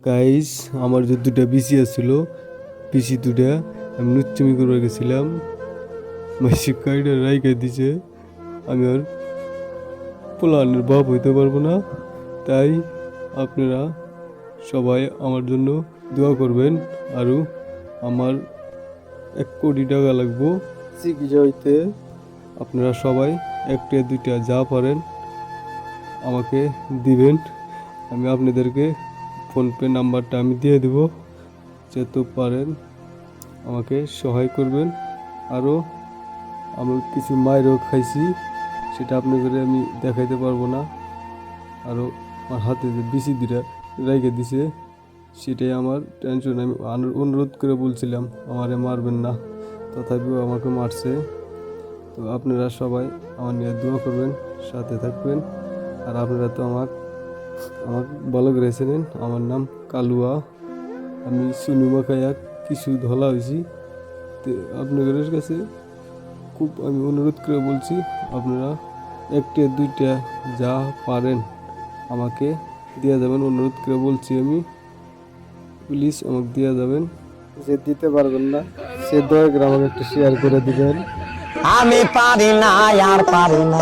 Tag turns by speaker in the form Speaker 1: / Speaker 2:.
Speaker 1: Guys, আমার যে দুটা বিসি আছিল, পিসি দুটা আমি নুচ্চমি করে গেছিলাম, মাসি কাইটা রাইখা দিছে। আমি আর পোলানের বাপ হইতে পারবো না। তাই আপনারা সবাই আমার জন্য দোয়া করবেন। আরও আমার 1 কোটি টাকা লাগবো চিকিৎসা হইতে। আপনারা সবাই একটা দুইটা যা পারেন আমাকে দিবেন। আমি আপনাদেরকে ফোনপে নাম্বারটা আমি দিয়ে দেবো, যেহেতু পারেন আমাকে সহায় করবেন। আরও আমি কিছু মায়েরও খাইছি, সেটা আপনাদের আমি দেখাইতে পারবো না। আরও আমার হাতে যে বিসি দুটা রেখে দিছে, সেটাই আমার টেনশন। আমি অনুরোধ করে বলছিলাম আমারে মারবেন না, তথাপিও আমাকে মারছে। তো আপনারা সবাই আমার নিয়ে দোয়া করবেন, সাথে থাকবেন। আর আপনারা তো আমাকে ভালো করে চেনেন, আমার নাম কালুয়া। আমি সুনুমা খাইয়া কিছু ধলা হয়েছি। তো আপনাদের কাছে খুব আমি অনুরোধ করে বলছি, আপনারা একটা দুইটা যা পারেন আমাকে দেওয়া যাবেন। অনুরোধ করে বলছি আমি, প্লিজ আমাকে দেওয়া যাবেন। যে দিতে পারবেন না সে দয়া করে আমাকে একটু শেয়ার করে দিবেন।
Speaker 2: আমি পারি না আর পারি না।